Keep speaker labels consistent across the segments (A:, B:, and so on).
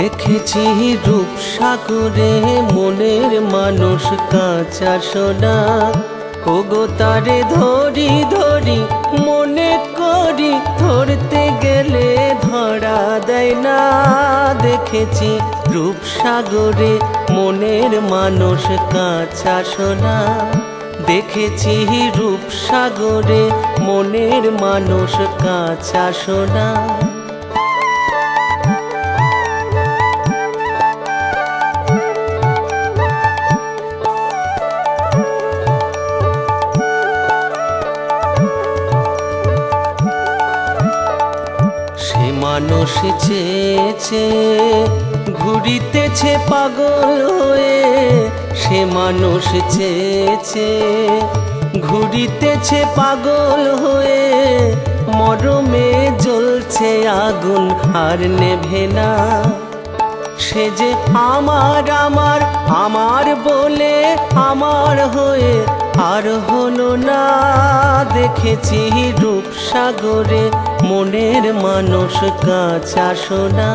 A: দেখেছি রূপসাগরে মনের মানুষ কাঁচা সোনা। ওগো তারে ধরি ধরি মনে করি, ধরতে গেলে ধরা দেয় না। দেখেছি রূপসাগরে মনের মানুষ কাঁচা সোনা। দেখেছি রূপসাগরে মনের মানুষ কাঁচা সোনা। মানুষ চেয়েছে ঘুরিতেছে পাগল হয়ে, সে মানুষ চেয়েছে ঘুরিতেছে পাগল হয়ে। মরমে জ্বলছে আগুন আর নেভে না। সে যে আমার আমার আমার বলে আমার হয়ে আর হলো না। দেখেছি রূপসাগরে মনের মানুষ কাঁচা সোনা।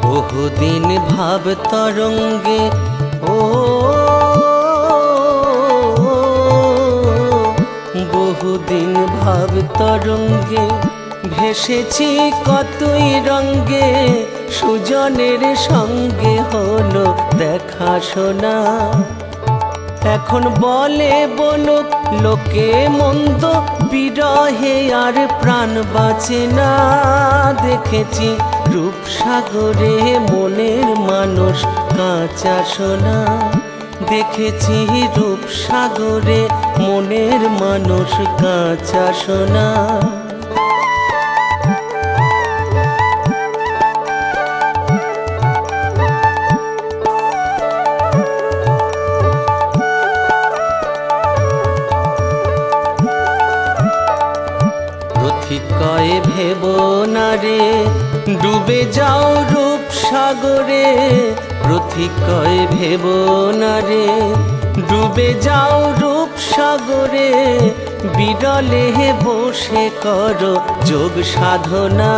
A: বহুদিন ভাব তরঙ্গে ও বহুদিন ভাব তরঙ্গে ভেসেছি কতই রঙ্গে। সুজনের সঙ্গে হলো দেখা শোনা। এখন বলে বলুক লোকে মন্দ, বিরহে আর প্রাণ বাঁচে না। দেখেছি রূপসাগরে মনের মানুষ কাঁচা সোনা। দেখেছি রূপসাগরে মনের মানুষ কাঁচা সোনা। রথিকয়ে ভেব না রে ডুবে যাও রূপসাগরে। রথিকয়ে ভেব না রে ডুবে যাও রূপসাগরে। বিরলে বসে করো যোগ সাধনা।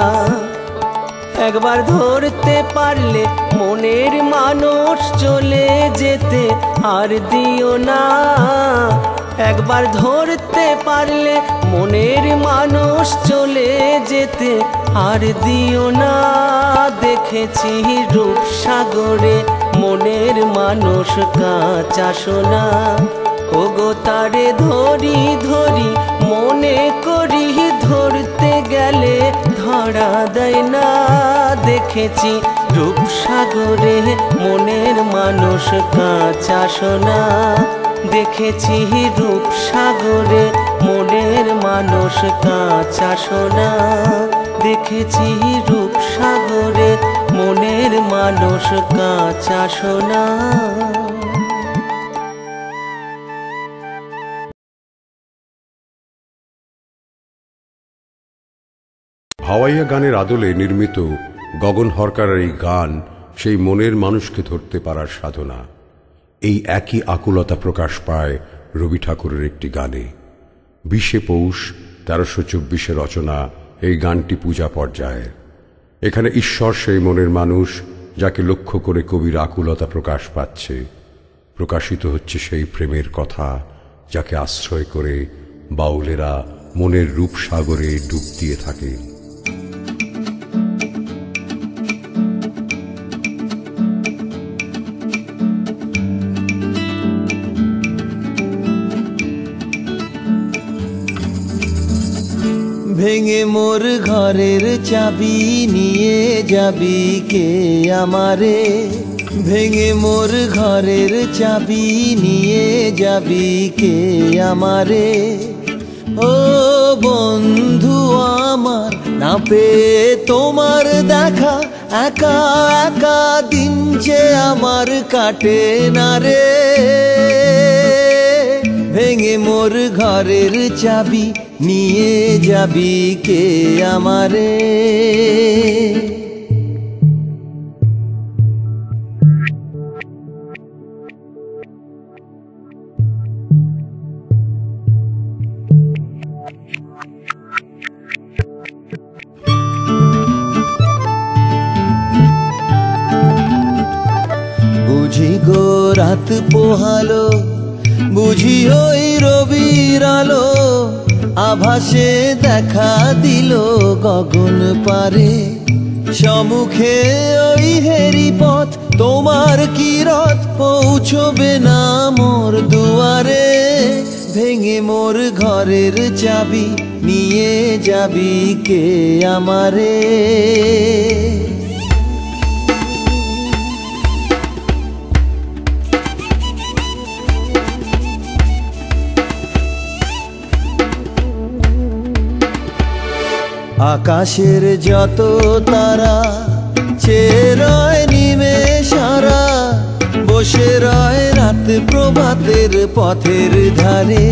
A: একবার ধরতে পারলে মনের মানুষ চলে যেতে আর দিও না। একবার ধরতে পারলে মনের মানুষ চলে যেতে আর দিও না। দেখেছি রূপসাগরে মনের মানুষ কাঁচা সোনা। ওগো তারে ধরি ধরি মনে করি, ধরতে গেলে ধরা দেয় না। দেখেছি রূপসাগরে মনের মানুষ কাঁচা সোনা। দেখেছি রূপসাগরে মনের মানুষ কাঁচা সোনা। দেখেছি রূপসাগরে মনের মানুষ কাঁচা সোনা।
B: ভাওয়াইয়া গানের আদলে নির্মিত গগন হরকারের এই গান সেই মনের মানুষকে ধরতে পারার সাধনা। এই একই আকুলতা প্রকাশ পায় রবি ঠাকুরের একটি গানে। 20শে পৌষ 1324 রচনা এই গানটি পূজা পর্যায়ের। এখানে ঈশ্বর সেই মনের মানুষ যাকে লক্ষ্য করে কবির আকুলতা প্রকাশ পাচ্ছে। প্রকাশিত হচ্ছে সেই প্রেমের কথা যাকে আশ্রয় করে বাউলেরা মনের রূপসাগরে ডুব দিয়ে থাকে।
C: ভেঙে মোর ঘরের চাবি নিয়ে যাবি কে আমারে। ভেঙে মোর ঘরের চাবি নিয়ে যাবি কে আমারে। ও বন্ধু আমার না পেয়ে তোমার দেখা, একা একা দিন যে আমার কাটে না রে। ভেঙে মোর ঘরের চাবি নিয়ে যাবি কে আমারে। বুঝি গো রাত পোহালো, বুঝি ওই রবির আলো আভাসে দেখা দিল গগন পারে। সম্মুখে ওই হেরি পথ, তোমার কি রথ পৌঁছবে না মোর দুয়ারে। ভেঙে মোর ঘরের চাবি নিয়ে যাবি কে আমারে। আকাশের যত তারা চেয়ে রয় নিমেষারা, বসে রয় রাত প্রভাতের পথের ধারে।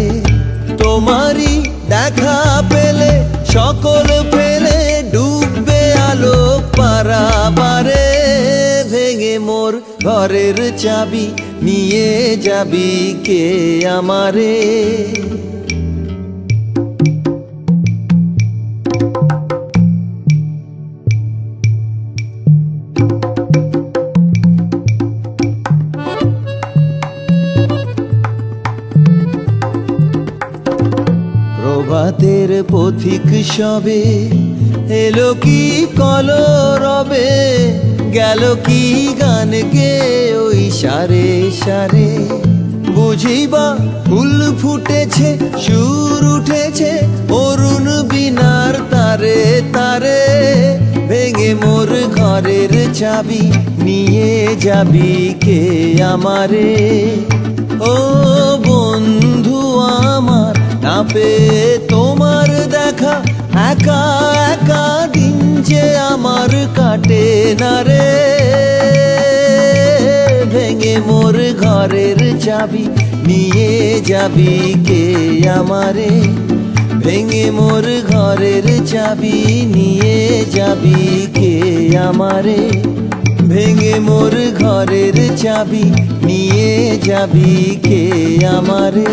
C: তোমারই দেখা পেলে সকল ফেলে ডুববে আলো পারাবারে। ভেঙে মোর ঘরের চাবি নিয়ে যাবি কে আমারে। প্রভাতের পথিক সবে এলো কি কলরবে, গেল কি গান গে ওই সারে সারে। বুঝিবা ফুল ফুটেছে, সুর উঠেছে অরুণ বিনার তারে তারে। ভেঙে মোর ঘরের চাবি নিয়ে যাবি কে আমারে। ও বন্ধু আমার, না পেয়ে তোমার দেখা একা একা দিন যে আমার কাটে না রে। ভেঙে মোর ঘরের চাবি নিয়ে যাবি কে আমারে। ভেঙে মোর ঘরের চাবি নিয়ে যাবি কে আমারে। ভেঙে মোর ঘরের চাবি নিয়ে যাবি কে আমারে।